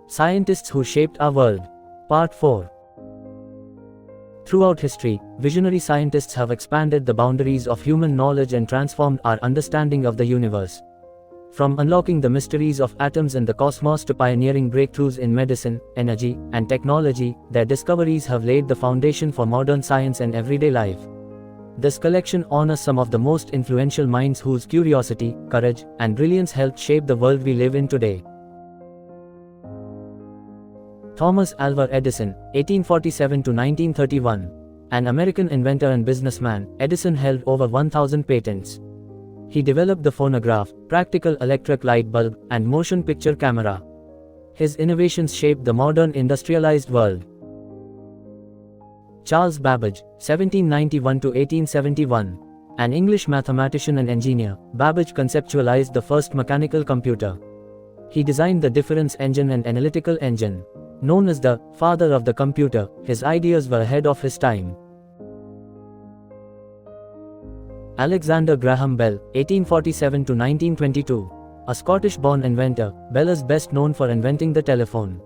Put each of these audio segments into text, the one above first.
Scientists who shaped our world. Part 4. Throughout history, visionary scientists have expanded the boundaries of human knowledge and transformed our understanding of the universe. From unlocking the mysteries of atoms and the cosmos to pioneering breakthroughs in medicine, energy, and technology, their discoveries have laid the foundation for modern science and everyday life. This collection honors some of the most influential minds whose curiosity, courage, and brilliance helped shape the world we live in today. Thomas Alva Edison, 1847 to 1931. An American inventor and businessman, Edison held over 1,000 patents. He developed the phonograph, practical electric light bulb, and motion picture camera. His innovations shaped the modern industrialized world. Charles Babbage, 1791 to 1871. An English mathematician and engineer, Babbage conceptualized the first mechanical computer. He designed the difference engine and analytical engine. Known as the father of the computer, his ideas were ahead of his time. Alexander Graham Bell, 1847 to 1922. A Scottish-born inventor, Bell is best known for inventing the telephone.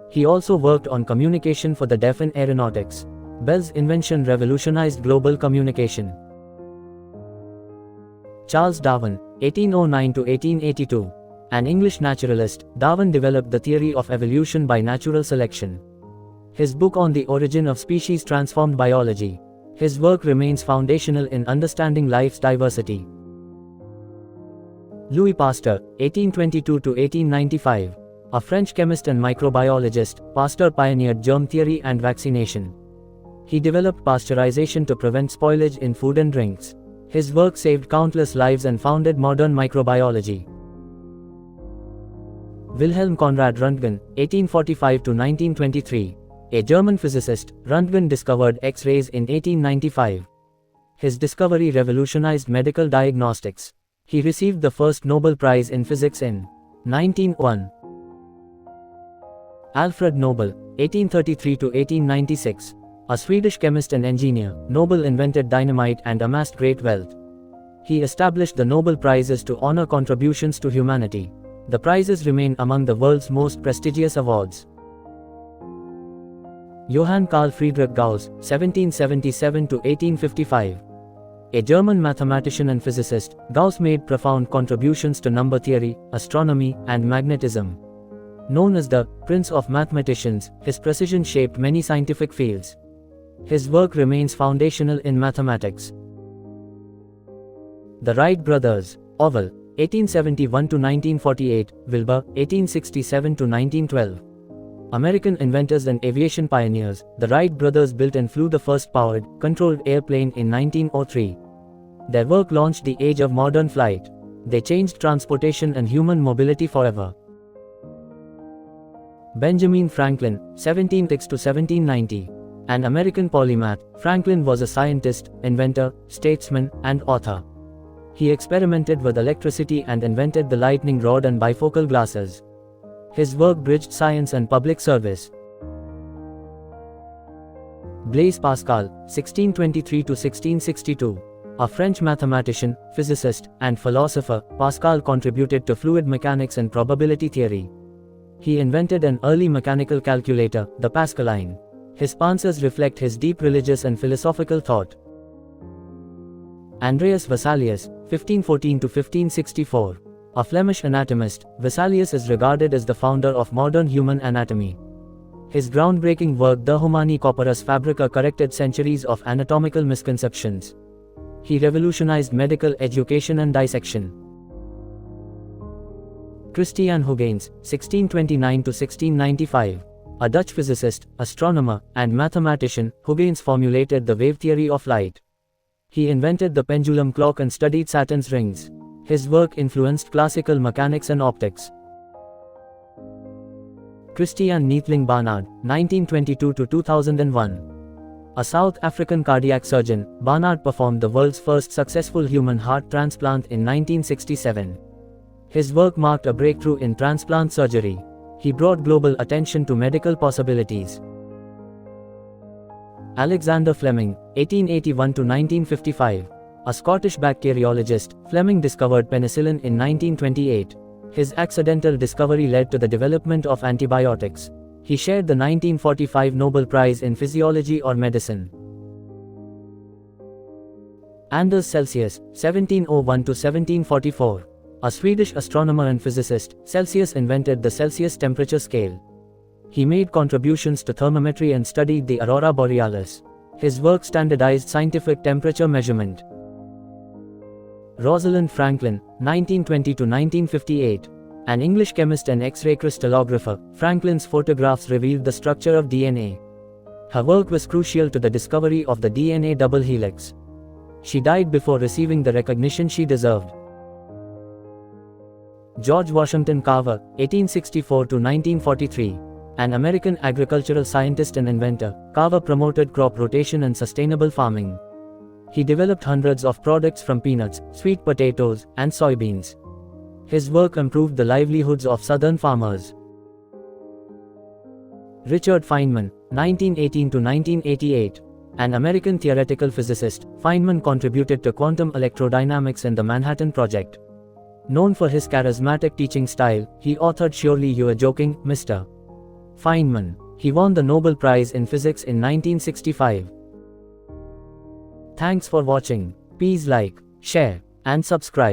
He also worked on communication for the deaf and aeronautics. Bell's invention revolutionized global communication. Charles Darwin, 1809 to 1882. An English naturalist, Darwin developed the theory of evolution by natural selection. His book on the origin of species transformed biology. His work remains foundational in understanding life's diversity. Louis Pasteur, 1822 to 1895. A French chemist and microbiologist, Pasteur pioneered germ theory and vaccination. He developed pasteurization to prevent spoilage in food and drinks. His work saved countless lives and founded modern microbiology. Wilhelm Conrad Röntgen, 1845 to 1923. A German physicist, Röntgen discovered X-rays in 1895. His discovery revolutionized medical diagnostics. He received the first Nobel Prize in Physics in 1901. Alfred Nobel, 1833 to 1896. A Swedish chemist and engineer, Nobel invented dynamite and amassed great wealth. He established the Nobel Prizes to honor contributions to humanity. The prizes remain among the world's most prestigious awards. Johann Carl Friedrich Gauss, 1777 to 1855. A German mathematician and physicist, Gauss made profound contributions to number theory, astronomy, and magnetism. Known as the Prince of Mathematicians, his precision shaped many scientific fields. His work remains foundational in mathematics. The Wright brothers, Orville, 1871 to 1948, Wilbur, 1867 to 1912. American inventors and aviation pioneers, the Wright brothers built and flew the first powered, controlled airplane in 1903. Their work launched the age of modern flight. They changed transportation and human mobility forever. Benjamin Franklin, 1706 to 1790. An American polymath, Franklin was a scientist, inventor, statesman, and author. He experimented with electricity and invented the lightning rod and bifocal glasses. His work bridged science and public service. Blaise Pascal, 1623 to 1662. A French mathematician, physicist, and philosopher, Pascal contributed to fluid mechanics and probability theory. He invented an early mechanical calculator, the Pascaline. His answers reflect his deep religious and philosophical thought. Andreas Vesalius, 1514 to 1564. A Flemish anatomist, Vesalius is regarded as the founder of modern human anatomy. His groundbreaking work De Humani Corporis Fabrica corrected centuries of anatomical misconceptions. He revolutionized medical education and dissection. Christian Huygens, 1629 to 1695. A Dutch physicist, astronomer, and mathematician, Huygens formulated the wave theory of light. He invented the pendulum clock and studied Saturn's rings. His work influenced classical mechanics and optics. Christian Neethling Barnard, 1922 to 2001. A South African cardiac surgeon, Barnard performed the world's first successful human heart transplant in 1967. His work marked a breakthrough in transplant surgery. He brought global attention to medical possibilities. Alexander Fleming, 1881 to 1955. A Scottish bacteriologist, Fleming discovered penicillin in 1928. His accidental discovery led to the development of antibiotics. He shared the 1945 Nobel Prize in Physiology or Medicine. Anders Celsius, 1701 to 1744. A Swedish astronomer and physicist, Celsius invented the Celsius temperature scale. He made contributions to thermometry and studied the aurora borealis. His work standardized scientific temperature measurement. Rosalind Franklin, 1920 to 1958. An English chemist and X-ray crystallographer, Franklin's photographs revealed the structure of DNA. Her work was crucial to the discovery of the DNA double helix. She died before receiving the recognition she deserved. George Washington Carver, 1864 to 1943. An American agricultural scientist and inventor, Carver promoted crop rotation and sustainable farming. He developed hundreds of products from peanuts, sweet potatoes, and soybeans. His work improved the livelihoods of southern farmers. Richard Feynman, 1918 to 1988. An American theoretical physicist, Feynman contributed to quantum electrodynamics and the Manhattan Project. Known for his charismatic teaching style, he authored Surely You Are Joking, Mr. Feynman. He won the Nobel Prize in Physics in 1965. Thanks for watching. Please like, share, and subscribe.